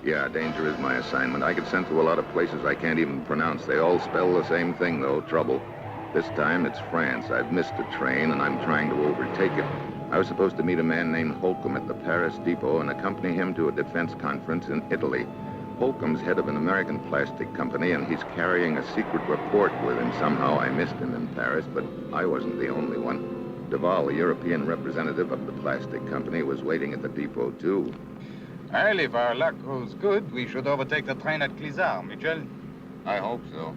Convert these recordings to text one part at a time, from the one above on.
Yeah, danger is my assignment. I get sent to a lot of places I can't even pronounce. They all spell the same thing, though, trouble. This time it's France. I've missed a train, and I'm trying to overtake it. I was supposed to meet a man named Holcomb at the Paris depot and accompany him to a defense conference in Italy. Holcomb's head of an American plastic company, and he's carrying a secret report with him. Somehow I missed him in Paris, but I wasn't the only one. Duval, the European representative of the plastic company, was waiting at the depot, too. Well, if our luck holds good, we should overtake the train at Clisard, Mitchell. I hope so.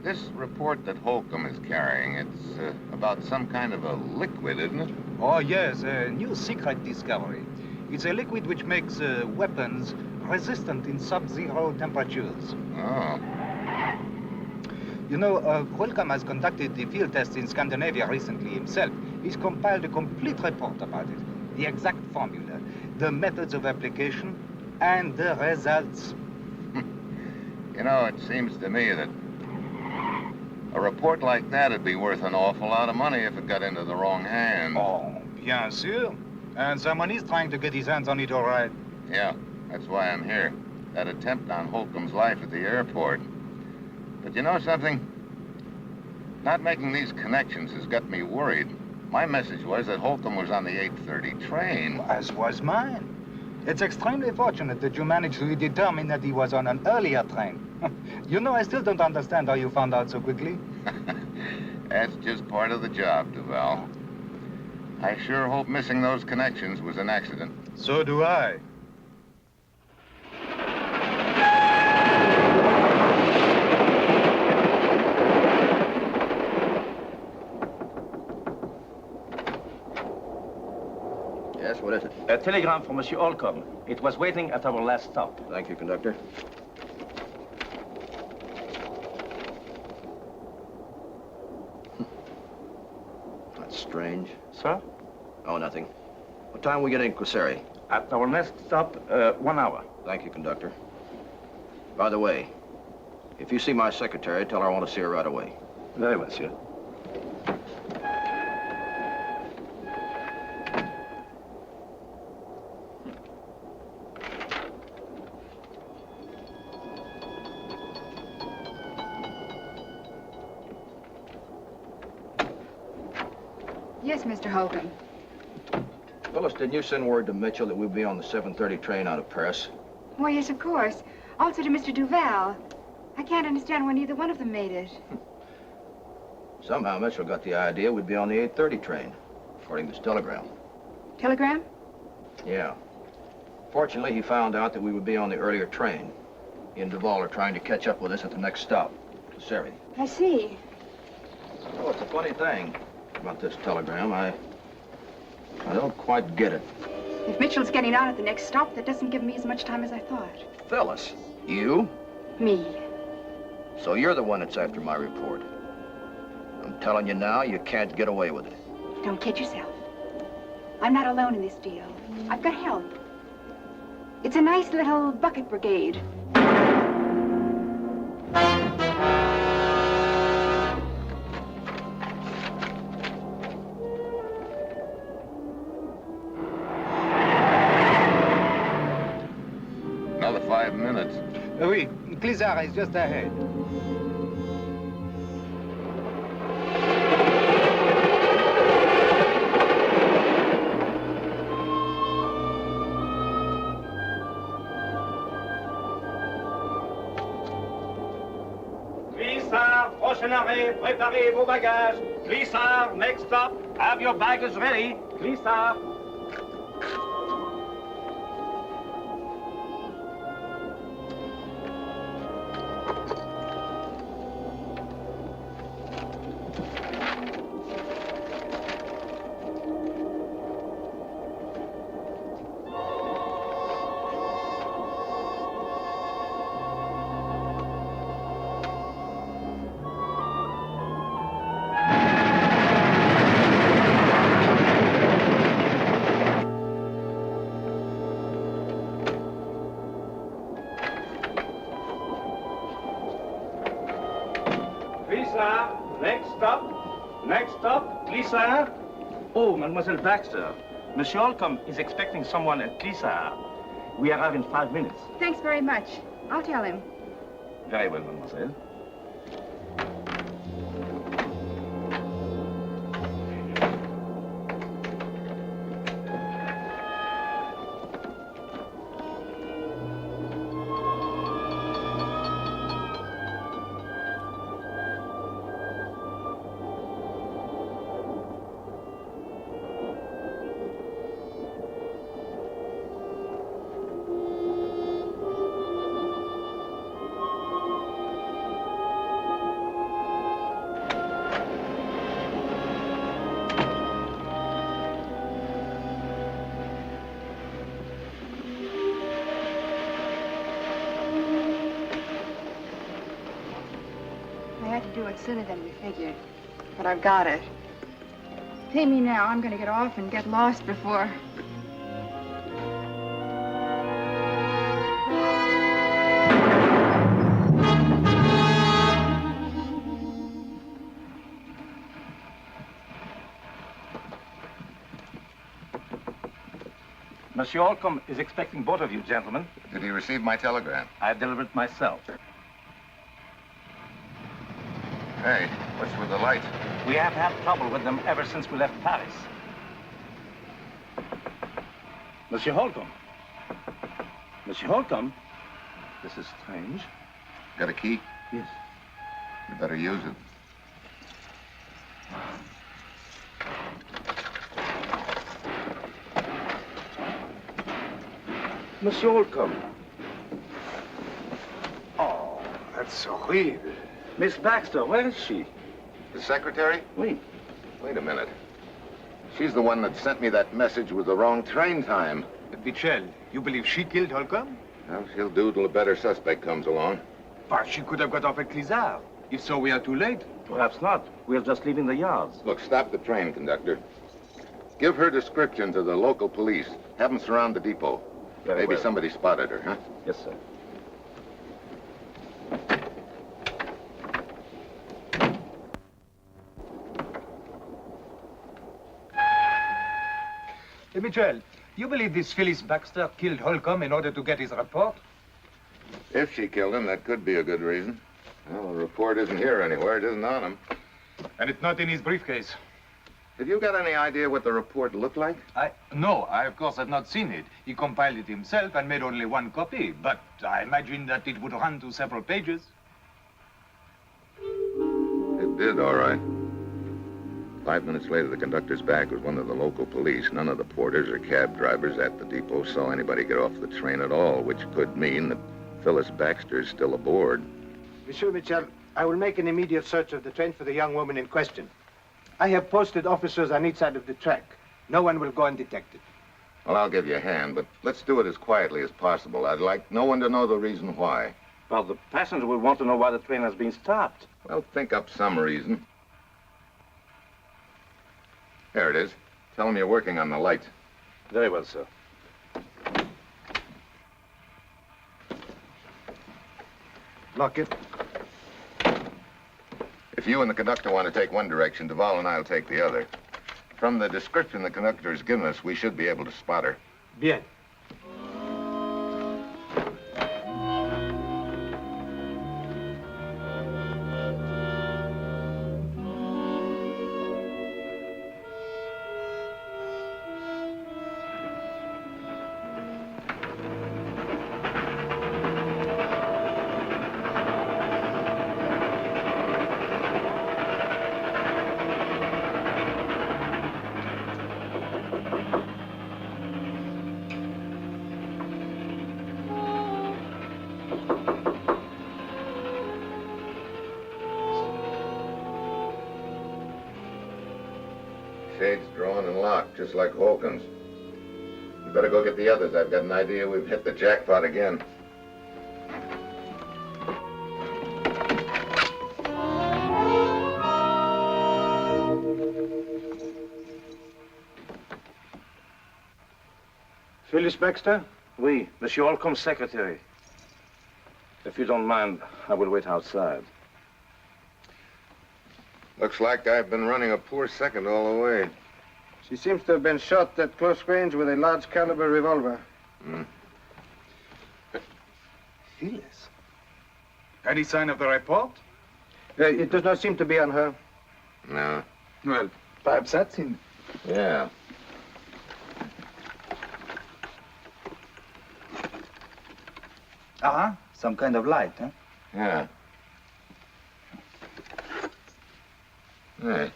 This report that Holcomb is carrying, it's about some kind of a liquid, isn't it? Oh, yes, a new secret discovery. It's a liquid which makes weapons resistant in sub-zero temperatures. Oh. You know, Holcomb has conducted the field tests in Scandinavia recently himself. He's compiled a complete report about it. The exact formula, the methods of application, and the results. You know, it seems to me that a report like that would be worth an awful lot of money if it got into the wrong hands. Oh, bien sûr. And someone is trying to get his hands on it, all right. Yeah, that's why I'm here. That attempt on Holcomb's life at the airport. But you know something? Not making these connections has got me worried. My message was that Holcomb was on the 8:30 train. As was mine. It's extremely fortunate that you managed to determine that he was on an earlier train. You know, I still don't understand how you found out so quickly. That's just part of the job, Duval. I sure hope missing those connections was an accident. So do I. Yes, what is it? A telegram from Monsieur Holcomb. It was waiting at our last stop. Thank you, conductor. That's strange. Sir? Oh, nothing. What time we get in Quasari? At our next stop, 1 hour. Thank you, conductor. By the way, if you see my secretary, tell her I want to see her right away. Very well, monsieur. Yes, Mr. Holcomb. Phyllis, didn't you send word to Mitchell that we'd be on the 7:30 train out of Paris? Why, yes, of course. Also to Mr. Duval. I can't understand why neither one of them made it. Somehow Mitchell got the idea we'd be on the 8:30 train, according to this telegram. Telegram? Yeah. Fortunately, he found out that we would be on the earlier train. He and Duval are trying to catch up with us at the next stop, Quasari. I see. Oh, it's a funny thing about this telegram. I don't quite get it. If Mitchell's getting out at the next stop, that doesn't give me as much time as I thought. Phyllis, you? Me. So you're the one that's after my report. I'm telling you now, you can't get away with it. Don't kid yourself. I'm not alone in this deal. I've got help. It's a nice little bucket brigade. Another 5 minutes. Oui, Clisard is just ahead. Clisard, prochain arrêt, préparez vos bagages. Clisard, next stop, have your baggage ready. Clisard. Next stop, Clisard. Oh, Mademoiselle Baxter. Monsieur Holcomb is expecting someone at Clisard. We arrive in 5 minutes. Thanks very much. I'll tell him. Very well, mademoiselle. I had to do it sooner than we figured, but I've got it. Pay me now. I'm going to get off and get lost before... Monsieur Holcomb is expecting both of you, gentlemen. Did he receive my telegram? I delivered it myself. Hey, what's with the light? We have had trouble with them ever since we left Paris. Monsieur Holcomb. Monsieur Holcomb? This is strange. Got a key? Yes. You better use it. Monsieur Holcomb. Oh, that's horrible. Miss Baxter, where is she? The secretary? Oui. Wait a minute. She's the one that sent me that message with the wrong train time. Michel, you believe she killed Holcomb? Well, she'll do till a better suspect comes along. But she could have got off at Clizard. If so, we are too late. Perhaps not. We're just leaving the yards. Look, stop the train, conductor. Give her description to the local police. Have them surround the depot. Very Maybe well. somebody spotted her, huh? Yes, sir. Hey, Michel, you believe this Phyllis Baxter killed Holcomb in order to get his report? If she killed him, that could be a good reason. Well, the report isn't here anywhere. It isn't on him. And it's not in his briefcase. Have you got any idea what the report looked like? No, I of course have not seen it. He compiled it himself and made only one copy, but I imagine that it would run to several pages. It did, all right. 5 minutes later, the conductor's back was one of the local police. None of the porters or cab drivers at the depot saw anybody get off the train at all, which could mean that Phyllis Baxter is still aboard. Monsieur Michel, I will make an immediate search of the train for the young woman in question. I have posted officers on each side of the track. No one will go undetected. Well, I'll give you a hand, but let's do it as quietly as possible. I'd like no one to know the reason why. Well, the passenger will want to know why the train has been stopped. Well, think up some reason. There it is. Tell them you're working on the lights. Very well, sir. Lock it. If you and the conductor want to take one direction, Duval and I'll take the other. From the description the conductor has given us, we should be able to spot her. Bien. Shade's drawn and locked, just like Holcomb's. You better go get the others. I've got an idea we've hit the jackpot again. Phyllis Baxter? Oui, Monsieur Holcomb's secretary. If you don't mind, I will wait outside. Looks like I've been running a poor second all the way. She seems to have been shot at close range with a large caliber revolver. Phyllis. Any sign of the report? It does not seem to be on her. No. Well, perhaps that's him. Yeah. Some kind of light, huh? Yeah. Hey.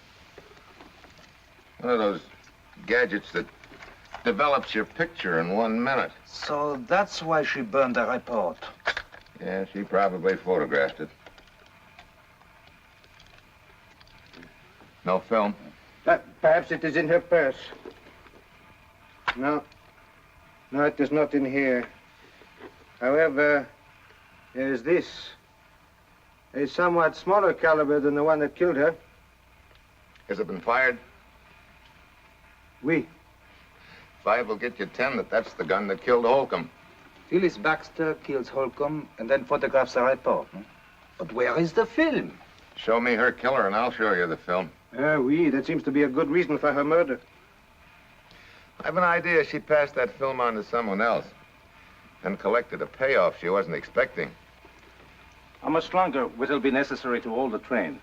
One of those gadgets that develops your picture in 1 minute. So that's why she burned the report. Yeah, she probably photographed it. No film? Perhaps it is in her purse. No. No, it is not in here. However, there is this. A somewhat smaller caliber than the one that killed her. Has it been fired? Oui. 5 will get you 10 that's the gun that killed Holcomb. Phyllis Baxter kills Holcomb and then photographs the report. Huh? But where is the film? Show me her killer and I'll show you the film. Oui, that seems to be a good reason for her murder. I have an idea she passed that film on to someone else and collected a payoff she wasn't expecting. How much longer will it be necessary to hold the train?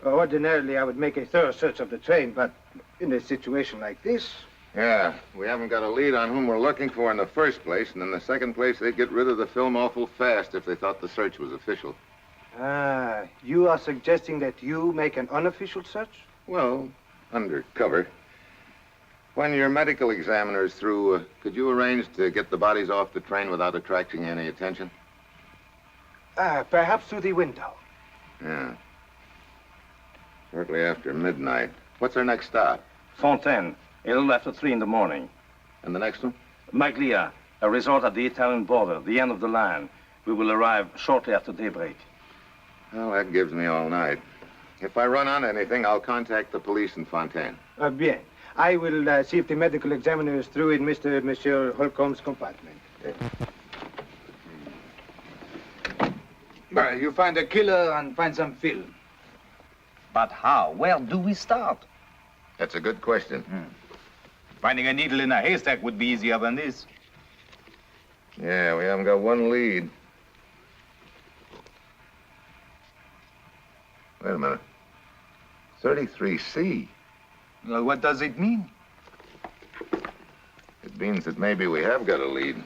Ordinarily, I would make a thorough search of the train, but in a situation like this... Yeah, we haven't got a lead on whom we're looking for in the first place, and in the second place, they'd get rid of the film awful fast if they thought the search was official. You are suggesting that you make an unofficial search? Well, undercover. When your medical examiner is through, could you arrange to get the bodies off the train without attracting any attention? Perhaps through the window. Yeah. Shortly after midnight. What's our next stop? Fontaine, a little after 3 in the morning. And the next one? Maglia, a resort at the Italian border, the end of the line. We will arrive shortly after daybreak. Well, that gives me all night. If I run on anything, I'll contact the police in Fontaine. Bien. I will see if the medical examiner is through in Monsieur Holcomb's compartment. You find a killer and find some film. But how? Where do we start? That's a good question. Finding a needle in a haystack would be easier than this. Yeah, we haven't got one lead. Wait a minute. 33C. Well, what does it mean? It means that maybe we have got a lead.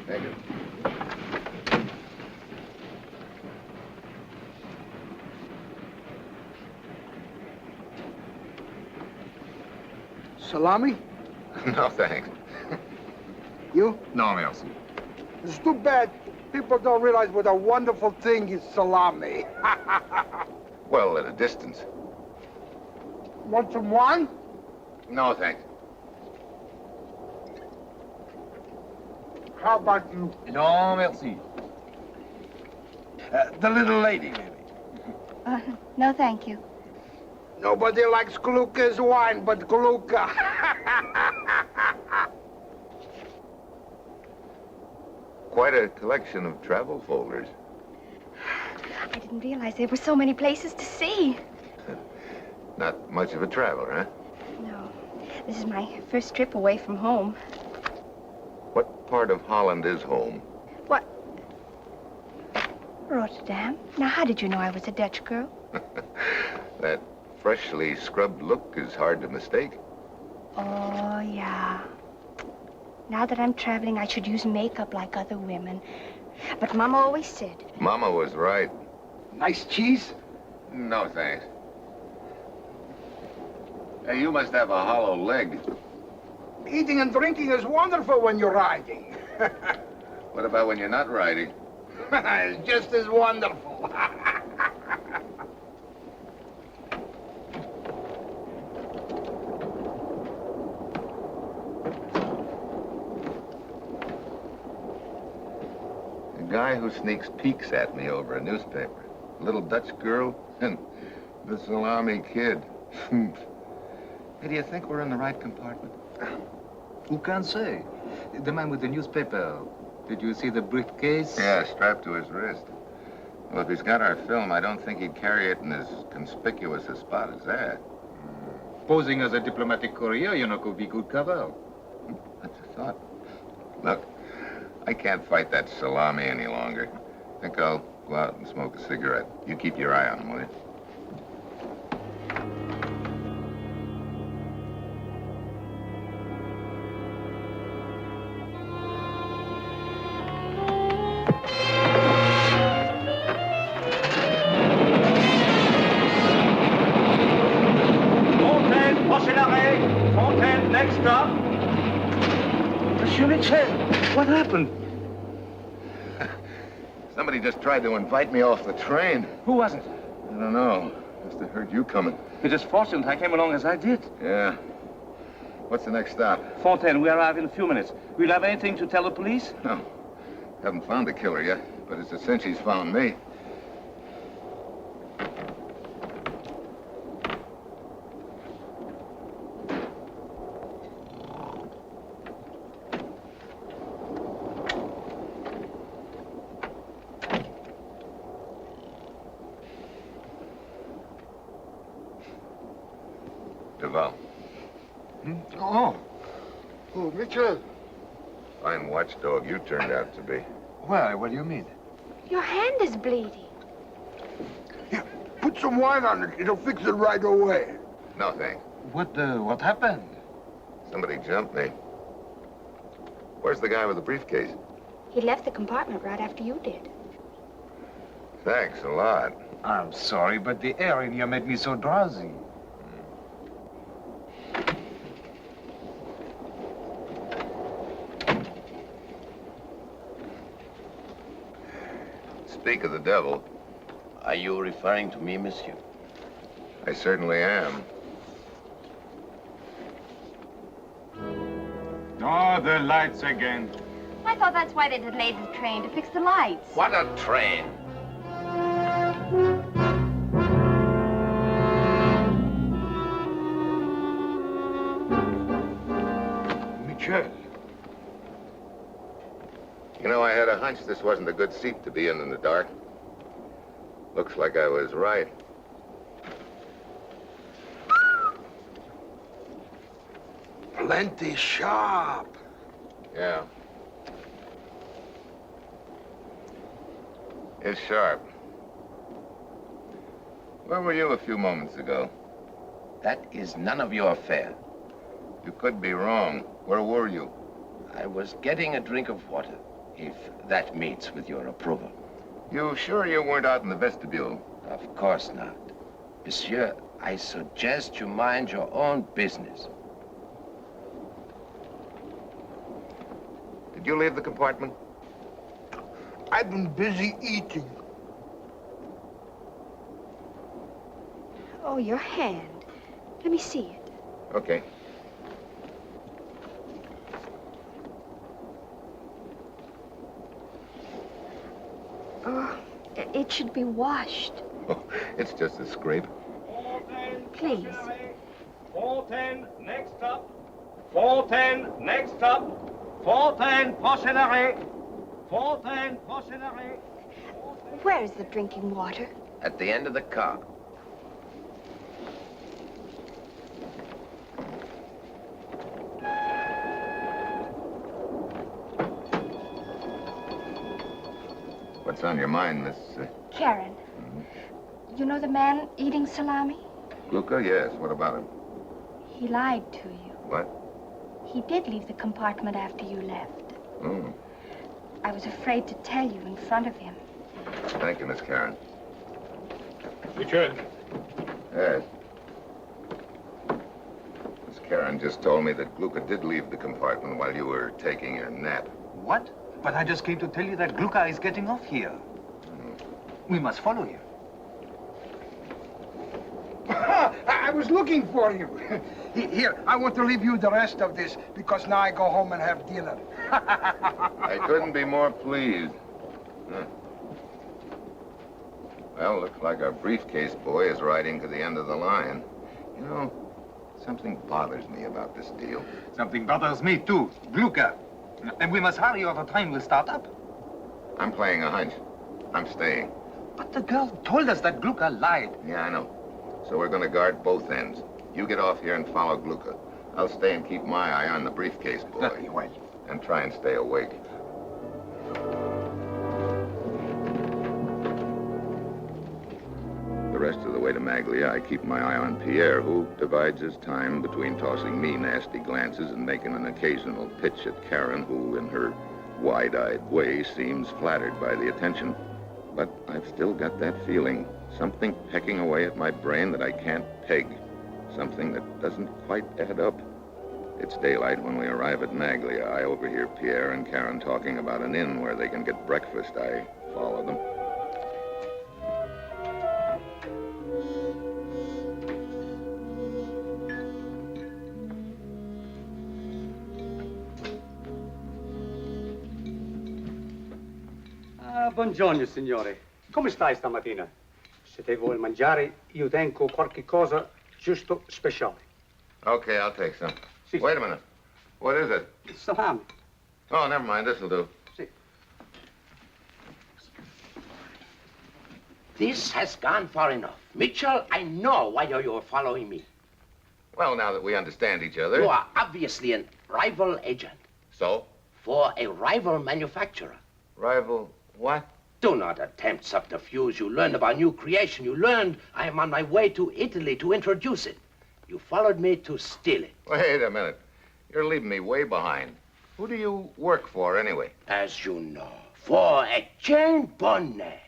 Thank you. Salami? No, thanks. You? No, merci. It's too bad people don't realize what a wonderful thing is salami. Well, at a distance. Want some wine? No, thanks. How about you? No, merci. The little lady, maybe. No, thank you. Nobody likes Kaluka's wine but Kaluka. Quite a collection of travel folders. I didn't realize there were so many places to see. Not much of a traveler, huh? No, this is my first trip away from home. What part of Holland is home? What? Rotterdam. Now, how did you know I was a Dutch girl? That freshly scrubbed look is hard to mistake. Oh, yeah. Now that I'm traveling, I should use makeup like other women. But Mama always said... Mama was right. Nice cheese? No, thanks. Hey, you must have a hollow leg. Eating and drinking is wonderful when you're riding. What about when you're not riding? It's just as wonderful. A guy who sneaks peeks at me over a newspaper. A little Dutch girl and the Salami kid. Hey, do you think we're in the right compartment? Who can say? The man with the newspaper. Did you see the briefcase? Yeah, strapped to his wrist. Well, if he's got our film, I don't think he'd carry it in as conspicuous a spot as that. Posing as a diplomatic courier, could be good cover. That's a thought. Look, I can't fight that Salami any longer. I think I'll go out and smoke a cigarette. You keep your eye on him, will you? Next stop. Monsieur Mitchell, what happened? Somebody just tried to invite me off the train. Who was it? I don't know. Must have heard you coming. It is fortunate I came along as I did. Yeah. What's the next stop? Fontaine, we arrive in a few minutes. Will you have anything to tell the police? No. Haven't found the killer yet, but it's a cinch he's found me. Duval. Oh, Mitchell. Fine watchdog you turned out to be. Why? What do you mean? Your hand is bleeding. Here, put some wine on it. It'll fix it right away. No, thanks. What happened? Somebody jumped me. Where's the guy with the briefcase? He left the compartment right after you did. Thanks a lot. I'm sorry, but the air in here made me so drowsy. Speak of the devil. Are you referring to me, monsieur? I certainly am. Oh, the lights again. I thought that's why they delayed the train, to fix the lights. What a train! Mitchell. You know, I had a hunch this wasn't a good seat to be in the dark. Looks like I was right. Plenty sharp. Yeah. It's sharp. Where were you a few moments ago? That is none of your affair. You could be wrong. Where were you? I was getting a drink of water, if that meets with your approval. You sure you weren't out in the vestibule? Of course not. Monsieur, I suggest you mind your own business. Did you leave the compartment? I've been busy eating. Oh, your hand. Let me see it. Okay. Oh, it should be washed. Oh, it's just a scrape. Please. 410, next stop. 410, next stop. 410, prochain arrêt. 410, prochain arrêt. Where is the drinking water? At the end of the car. What's on your mind, Miss... Karen. You know the man eating salami? Gluka? Yes. What about him? He lied to you. What? He did leave the compartment after you left. Oh. I was afraid to tell you in front of him. Thank you, Miss Karen. Mitchell. Yes. Miss Karen just told me that Gluka did leave the compartment while you were taking your nap. What? But I just came to tell you that Gluka is getting off here. We must follow him. I was looking for you. Here, I want to leave you the rest of this because now I go home and have dinner. I couldn't be more pleased. Huh. Well, looks like our briefcase boy is riding to the end of the line. You know, something bothers me about this deal. Something bothers me, too. Gluka. And we must hurry or the train will start up. I'm playing a hunch. I'm staying. But the girl told us that Glucka lied. Yeah, I know. So we're gonna guard both ends. You get off here and follow Glucka. I'll stay and keep my eye on the briefcase, boy. Very well. And try and stay awake. The rest of the way to Maglia, I keep my eye on Pierre, who divides his time between tossing me nasty glances and making an occasional pitch at Karen, who, in her wide-eyed way, seems flattered by the attention. But I've still got that feeling, something pecking away at my brain that I can't peg, something that doesn't quite add up. It's daylight when we arrive at Maglia. I overhear Pierre and Karen talking about an inn where they can get breakfast. I follow them. Buongiorno, signore. Come stai stamattina? Se te vuoi mangiare, io tengo qualche cosa giusto speciale. Okay, I'll take some. Si. Wait a minute. What is it? Salami. Oh, never mind. This'll do. Si. This has gone far enough. Mitchell, I know why you're following me. Well, now that we understand each other. You are obviously a rival agent So? for a rival manufacturer. Rival what? Do not attempt subterfuge. You learned about new creation. You learned I am on my way to Italy to introduce it. You followed me to steal it. Wait a minute. You're leaving me way behind. Who do you work for, anyway? As you know, for a Jane Bonnet.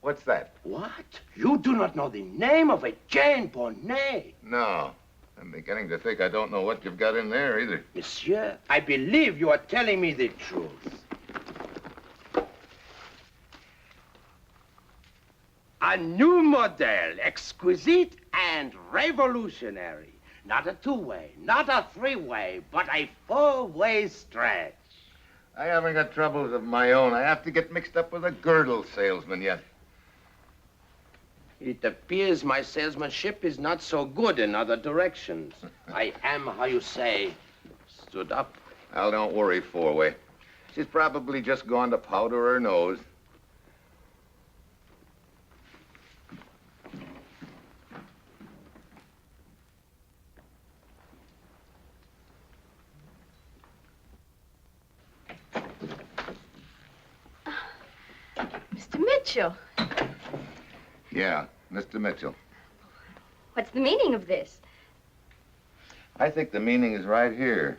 What's that? What? You do not know the name of a Jane Bonnet? No. I'm beginning to think I don't know what you've got in there, either. Monsieur, I believe you are telling me the truth. A new model, exquisite and revolutionary. Not a two-way, not a three-way, but a four-way stretch. I haven't got troubles of my own. I have to get mixed up with a girdle salesman yet. It appears my salesmanship is not so good in other directions. I am, how you say, stood up. Well, don't worry, four-way. She's probably just gone to powder her nose. Mr. Mitchell, Yeah, Mr. Mitchell. what's the meaning of this? I think the meaning is right here.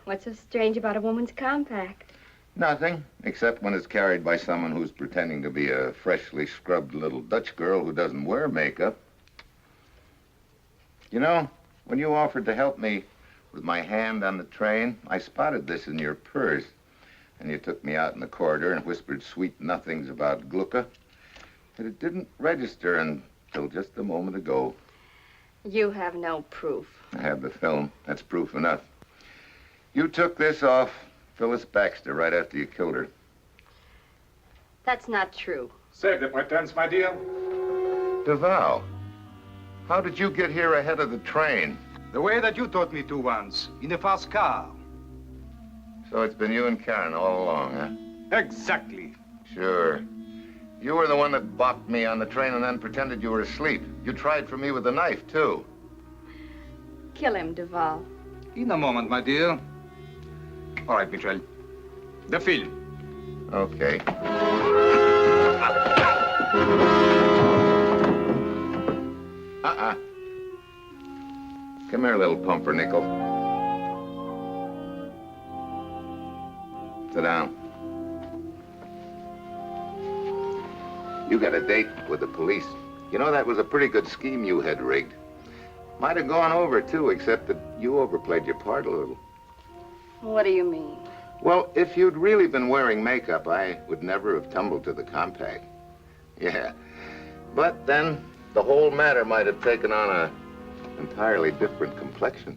What's so strange about a woman's compact? Nothing, except when it's carried by someone who's pretending to be a freshly scrubbed little Dutch girl who doesn't wear makeup. You know, when you offered to help me with my hand on the train, I spotted this in your purse. And you took me out in the corridor and whispered sweet nothings about Glucka. And it didn't register until just a moment ago. You have no proof. I have the film. That's proof enough. You took this off Phyllis Baxter right after you killed her. That's not true. Save the pretense, my dear. Duval, how did you get here ahead of the train? The way that you taught me to once, in a fast car. So it's been you and Karen all along, huh? Exactly. Sure. You were the one that balked me on the train and then pretended you were asleep. You tried for me with a knife, too. Kill him, Duval. In a moment, my dear. All right, Mitchell. The film. Okay. Come here, little pumpernickel. Sit down. You got a date with the police. You know, that was a pretty good scheme you had rigged. Might have gone over, too, except that you overplayed your part a little. What do you mean? Well, if you'd really been wearing makeup, I would never have tumbled to the compact. Yeah. But then the whole matter might have taken on a entirely different complexion.